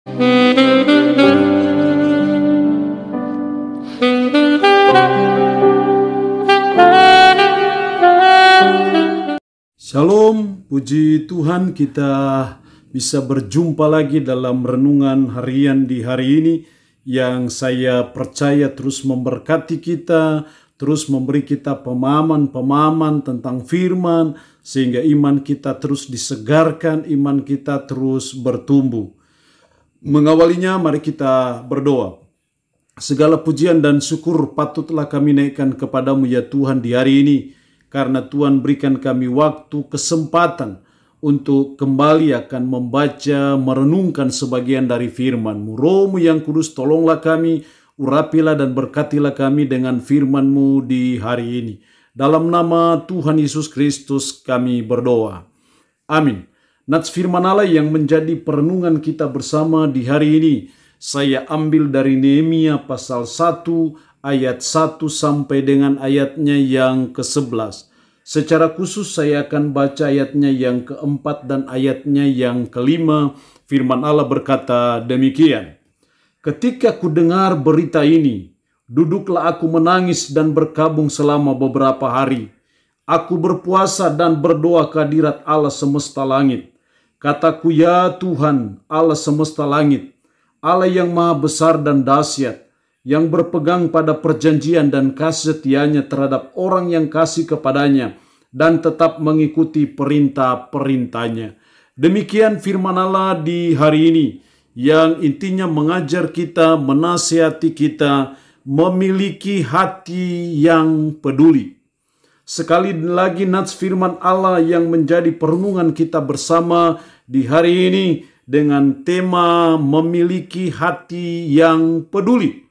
Shalom, puji Tuhan kita bisa berjumpa lagi dalam renungan harian di hari ini yang saya percaya terus memberkati kita, terus memberi kita pemahaman-pemahaman tentang firman sehingga iman kita terus disegarkan, iman kita terus bertumbuh. Mengawalinya mari kita berdoa. Segala pujian dan syukur patutlah kami naikkan kepadamu ya Tuhan di hari ini. Karena Tuhan berikan kami waktu, kesempatan untuk kembali akan membaca, merenungkan sebagian dari firman-Mu. Roh-Mu yang kudus, tolonglah kami, urapilah dan berkatilah kami dengan firman-Mu di hari ini. Dalam nama Tuhan Yesus Kristus kami berdoa. Amin. Nats firman Allah yang menjadi perenungan kita bersama di hari ini, saya ambil dari Nehemia pasal 1, ayat 1 sampai dengan ayatnya yang ke-11. Secara khusus saya akan baca ayatnya yang ke-4 dan ayatnya yang ke-5. Firman Allah berkata demikian. Ketika ku dengar berita ini, duduklah aku menangis dan berkabung selama beberapa hari. Aku berpuasa dan berdoa ke hadirat Allah semesta langit. Kataku, ya Tuhan, Allah semesta langit, Allah yang maha besar dan dahsyat, yang berpegang pada perjanjian dan kasih setianya terhadap orang yang kasih kepadanya dan tetap mengikuti perintah-perintahnya. Demikian firman Allah di hari ini yang intinya mengajar kita, menasihati kita, memiliki hati yang peduli. Sekali lagi nats firman Allah yang menjadi perenungan kita bersama di hari ini dengan tema memiliki hati yang peduli.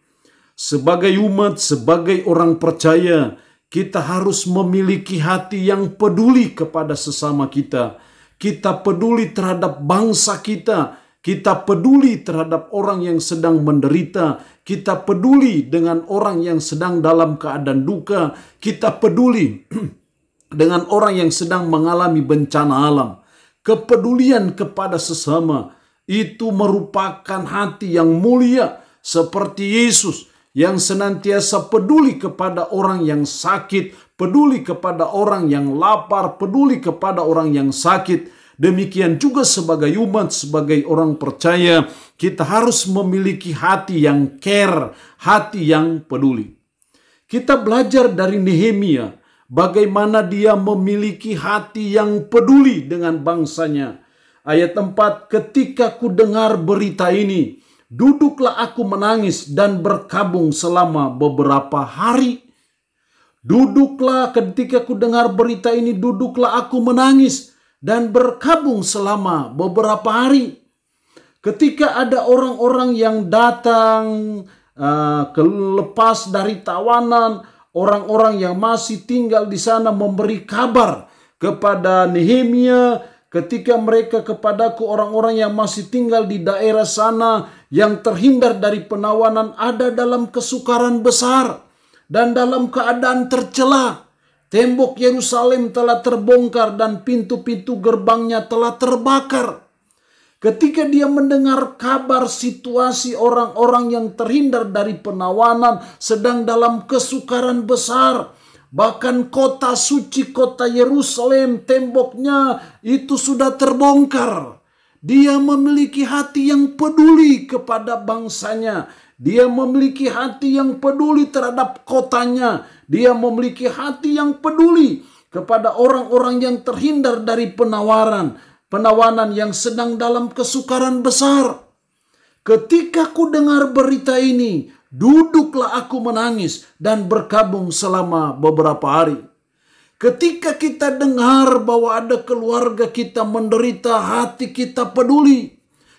Sebagai umat, sebagai orang percaya, kita harus memiliki hati yang peduli kepada sesama kita. Kita peduli terhadap bangsa kita. Kita peduli terhadap orang yang sedang menderita. Kita peduli dengan orang yang sedang dalam keadaan duka. Kita peduli dengan orang yang sedang mengalami bencana alam. Kepedulian kepada sesama itu merupakan hati yang mulia seperti Yesus yang senantiasa peduli kepada orang yang sakit, peduli kepada orang yang lapar, peduli kepada orang yang sakit. Demikian juga sebagai umat, sebagai orang percaya, kita harus memiliki hati yang care, hati yang peduli. Kita belajar dari Nehemia, bagaimana dia memiliki hati yang peduli dengan bangsanya. Ayat 4, ketika ku dengar berita ini, duduklah aku menangis dan berkabung selama beberapa hari. Duduklah ketika ku dengar berita ini, duduklah aku menangis dan berkabung selama beberapa hari. Ketika ada orang-orang yang datang lepas dari tawanan, orang-orang yang masih tinggal di sana memberi kabar kepada Nehemia, ketika mereka kepadaku orang-orang yang masih tinggal di daerah sana yang terhindar dari penawanan ada dalam kesukaran besar dan dalam keadaan tercela. Tembok Yerusalem telah terbongkar dan pintu-pintu gerbangnya telah terbakar. Ketika dia mendengar kabar situasi orang-orang yang terhindar dari penawanan sedang dalam kesukaran besar, bahkan kota suci, kota Yerusalem, temboknya itu sudah terbongkar. Dia memiliki hati yang peduli kepada bangsanya. Dia memiliki hati yang peduli terhadap kotanya. Dia memiliki hati yang peduli kepada orang-orang yang terhindar dari penawanan yang sedang dalam kesukaran besar. Ketika ku dengar berita ini, duduklah aku menangis dan berkabung selama beberapa hari. Ketika kita dengar bahwa ada keluarga kita menderita, hati kita peduli.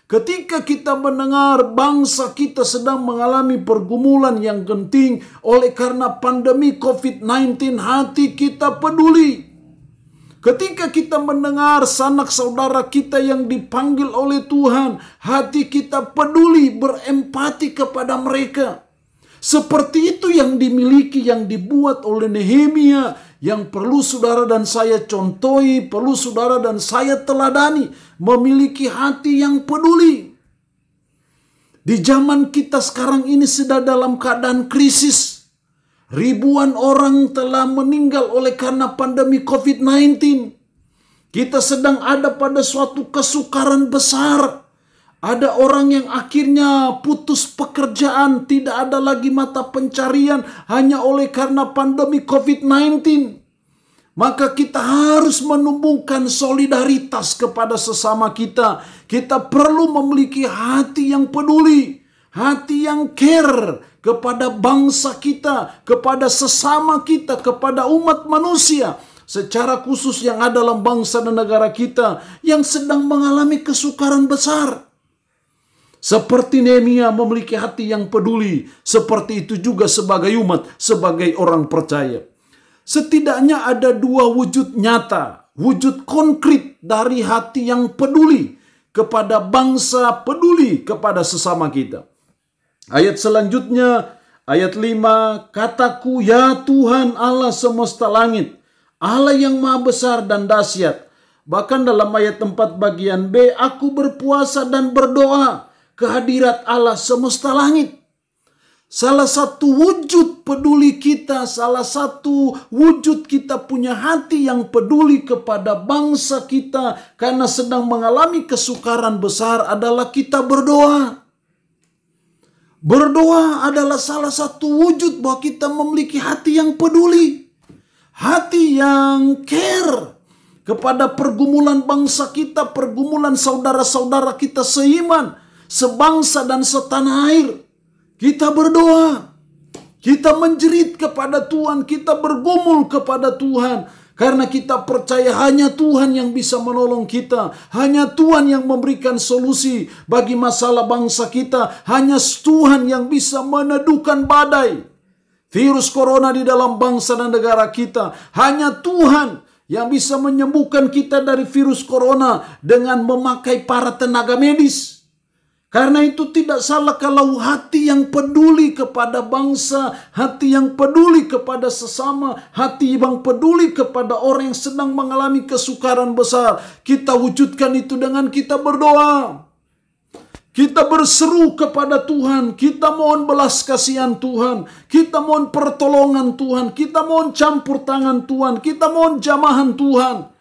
Ketika kita mendengar bangsa kita sedang mengalami pergumulan yang genting oleh karena pandemi COVID-19, hati kita peduli. Ketika kita mendengar sanak saudara kita yang dipanggil oleh Tuhan, hati kita peduli, berempati kepada mereka. Seperti itu yang dimiliki, yang dibuat oleh Nehemia, yang perlu saudara dan saya contohi, perlu saudara dan saya teladani, memiliki hati yang peduli. Di zaman kita sekarang ini sedang dalam keadaan krisis. Ribuan orang telah meninggal oleh karena pandemi COVID-19. Kita sedang ada pada suatu kesukaran besar. Ada orang yang akhirnya putus pekerjaan, tidak ada lagi mata pencarian hanya oleh karena pandemi COVID-19. Maka kita harus menumbuhkan solidaritas kepada sesama kita. Kita perlu memiliki hati yang peduli, hati yang care kepada bangsa kita, kepada sesama kita, kepada umat manusia. Secara khusus yang ada dalam bangsa dan negara kita yang sedang mengalami kesukaran besar. Seperti Nehemia memiliki hati yang peduli, seperti itu juga sebagai umat, sebagai orang percaya. Setidaknya ada dua wujud nyata, wujud konkret dari hati yang peduli kepada bangsa, peduli kepada sesama kita. Ayat selanjutnya, ayat 5, kataku, ya Tuhan Allah semesta langit, Allah yang maha besar dan dahsyat. Bahkan dalam ayat 4 bagian B, aku berpuasa dan berdoa kehadirat Allah semesta langit. Salah satu wujud peduli kita, salah satu wujud kita punya hati yang peduli kepada bangsa kita karena sedang mengalami kesukaran besar adalah kita berdoa. Berdoa adalah salah satu wujud bahwa kita memiliki hati yang peduli. Hati yang care kepada pergumulan bangsa kita, pergumulan saudara-saudara kita seiman, sebangsa dan setanah air. Kita berdoa, kita menjerit kepada Tuhan, kita bergumul kepada Tuhan. Karena kita percaya hanya Tuhan yang bisa menolong kita. Hanya Tuhan yang memberikan solusi bagi masalah bangsa kita. Hanya Tuhan yang bisa meneduhkan badai virus corona di dalam bangsa dan negara kita. Hanya Tuhan yang bisa menyembuhkan kita dari virus corona dengan memakai para tenaga medis. Karena itu tidak salah kalau hati yang peduli kepada bangsa, hati yang peduli kepada sesama, hati yang peduli kepada orang yang sedang mengalami kesukaran besar, kita wujudkan itu dengan kita berdoa. Kita berseru kepada Tuhan, kita mohon belas kasihan Tuhan, kita mohon pertolongan Tuhan, kita mohon campur tangan Tuhan, kita mohon jamahan Tuhan.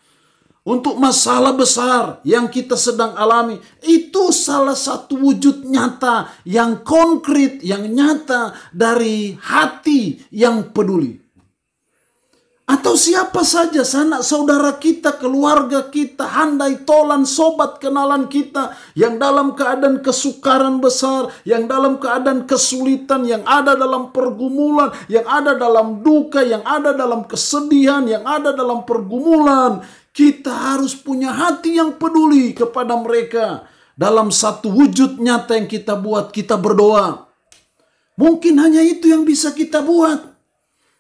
Untuk masalah besar yang kita sedang alami, itu salah satu wujud nyata yang konkret, yang nyata dari hati yang peduli. Atau siapa saja sanak saudara kita, keluarga kita, handai tolan, sobat kenalan kita yang dalam keadaan kesukaran besar, yang dalam keadaan kesulitan, yang ada dalam pergumulan, yang ada dalam duka, yang ada dalam kesedihan, yang ada dalam pergumulan. Kita harus punya hati yang peduli kepada mereka. Dalam satu wujud nyata yang kita buat, kita berdoa. Mungkin hanya itu yang bisa kita buat.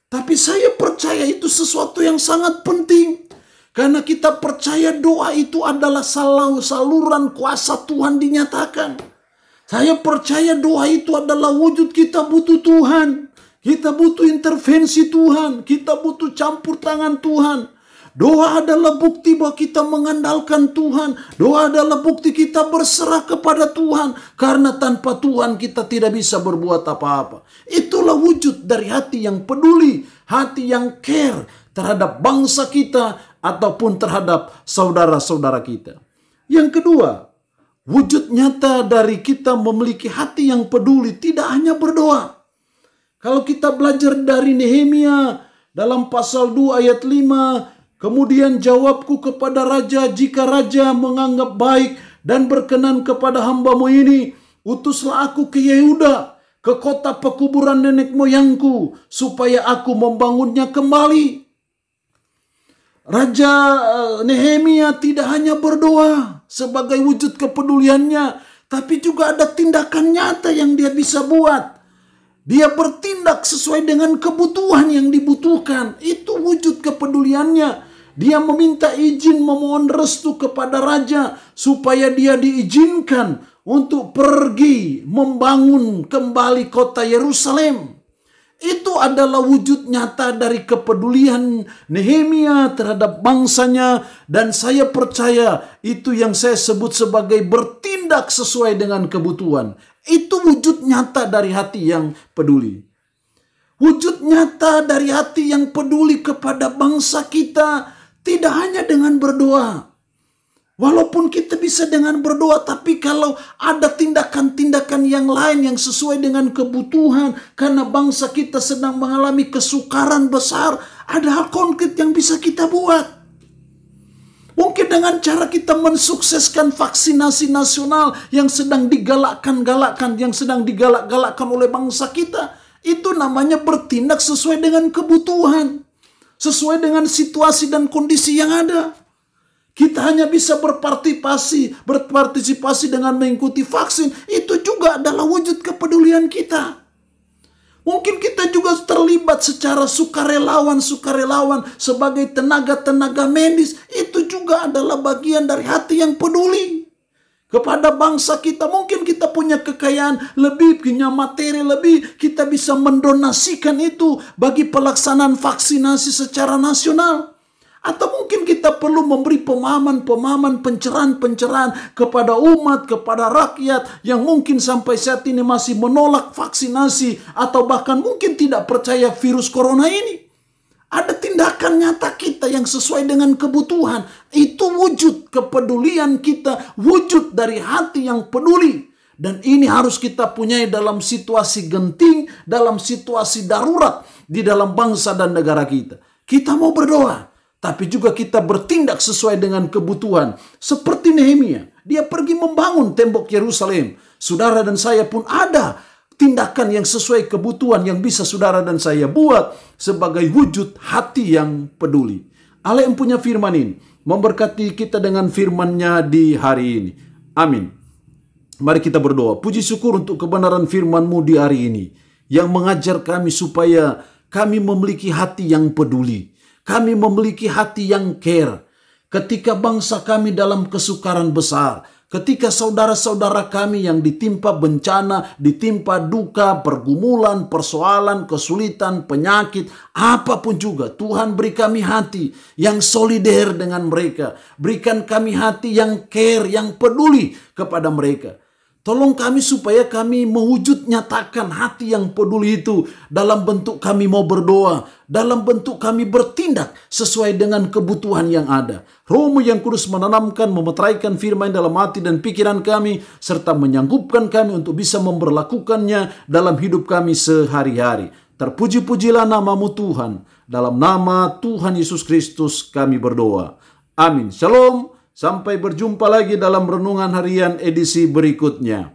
Tapi saya percaya itu sesuatu yang sangat penting. Karena kita percaya doa itu adalah saluran kuasa Tuhan dinyatakan. Saya percaya doa itu adalah wujud kita butuh Tuhan. Kita butuh intervensi Tuhan. Kita butuh campur tangan Tuhan. Doa adalah bukti bahwa kita mengandalkan Tuhan. Doa adalah bukti kita berserah kepada Tuhan. Karena tanpa Tuhan kita tidak bisa berbuat apa-apa. Itulah wujud dari hati yang peduli. Hati yang care terhadap bangsa kita ataupun terhadap saudara-saudara kita. Yang kedua, wujud nyata dari kita memiliki hati yang peduli tidak hanya berdoa. Kalau kita belajar dari Nehemia dalam pasal 2 ayat 5, kemudian jawabku kepada raja, jika raja menganggap baik dan berkenan kepada hambamu ini, utuslah aku ke Yehuda, ke kota pekuburan nenek moyangku, supaya aku membangunnya kembali. Raja Nehemia tidak hanya berdoa sebagai wujud kepeduliannya, tapi juga ada tindakan nyata yang dia bisa buat. Dia bertindak sesuai dengan kebutuhan yang dibutuhkan. Itu wujud kepeduliannya. Dia meminta izin, memohon restu kepada raja supaya dia diizinkan untuk pergi membangun kembali kota Yerusalem. Itu adalah wujud nyata dari kepedulian Nehemia terhadap bangsanya. Dan saya percaya itu yang saya sebut sebagai bertindak sesuai dengan kebutuhan. Itu wujud nyata dari hati yang peduli. Wujud nyata dari hati yang peduli kepada bangsa kita tidak hanya dengan berdoa. Walaupun kita bisa dengan berdoa, tapi kalau ada tindakan-tindakan yang lain yang sesuai dengan kebutuhan, karena bangsa kita sedang mengalami kesukaran besar, ada hal konkret yang bisa kita buat. Mungkin dengan cara kita mensukseskan vaksinasi nasional yang sedang digalakkan oleh bangsa kita. Itu namanya bertindak sesuai dengan kebutuhan, sesuai dengan situasi dan kondisi yang ada. Kita hanya bisa berpartisipasi dengan mengikuti vaksin. Itu juga adalah wujud kepedulian kita. Mungkin kita juga terlibat secara sukarelawan sebagai tenaga-tenaga medis. Itu juga adalah bagian dari hati yang peduli kepada bangsa kita. Mungkin kita punya kekayaan lebih, punya materi lebih. Kita bisa mendonasikan itu bagi pelaksanaan vaksinasi secara nasional. Atau mungkin kita perlu memberi pemahaman, pencerahan kepada umat, kepada rakyat yang mungkin sampai saat ini masih menolak vaksinasi atau bahkan mungkin tidak percaya virus corona ini. Ada tindakan nyata kita yang sesuai dengan kebutuhan. Itu wujud kepedulian kita, wujud dari hati yang peduli. Dan ini harus kita punyai dalam situasi genting, dalam situasi darurat di dalam bangsa dan negara kita. Kita mau berdoa, tapi juga kita bertindak sesuai dengan kebutuhan. Seperti Nehemia, dia pergi membangun tembok Yerusalem. Saudara dan saya pun ada tindakan yang sesuai kebutuhan yang bisa saudara dan saya buat sebagai wujud hati yang peduli. Allah yang punya firman ini memberkati kita dengan firman-Nya di hari ini. Amin. Mari kita berdoa. Puji syukur untuk kebenaran firman-Mu di hari ini yang mengajar kami supaya kami memiliki hati yang peduli. Kami memiliki hati yang care. Ketika bangsa kami dalam kesukaran besar. Ketika saudara-saudara kami yang ditimpa bencana, ditimpa duka, pergumulan, persoalan, kesulitan, penyakit, apapun juga. Tuhan beri kami hati yang solider dengan mereka. Berikan kami hati yang care, yang peduli kepada mereka. Tolong kami supaya kami mewujud nyatakan hati yang peduli itu dalam bentuk kami mau berdoa, dalam bentuk kami bertindak sesuai dengan kebutuhan yang ada. Roh-Mu yang kudus menanamkan, memeteraikan firman dalam hati dan pikiran kami, serta menyanggupkan kami untuk bisa memberlakukannya dalam hidup kami sehari-hari. Terpuji-pujilah nama-Mu Tuhan. Dalam nama Tuhan Yesus Kristus kami berdoa. Amin. Shalom. Sampai berjumpa lagi dalam Renungan Harian edisi berikutnya.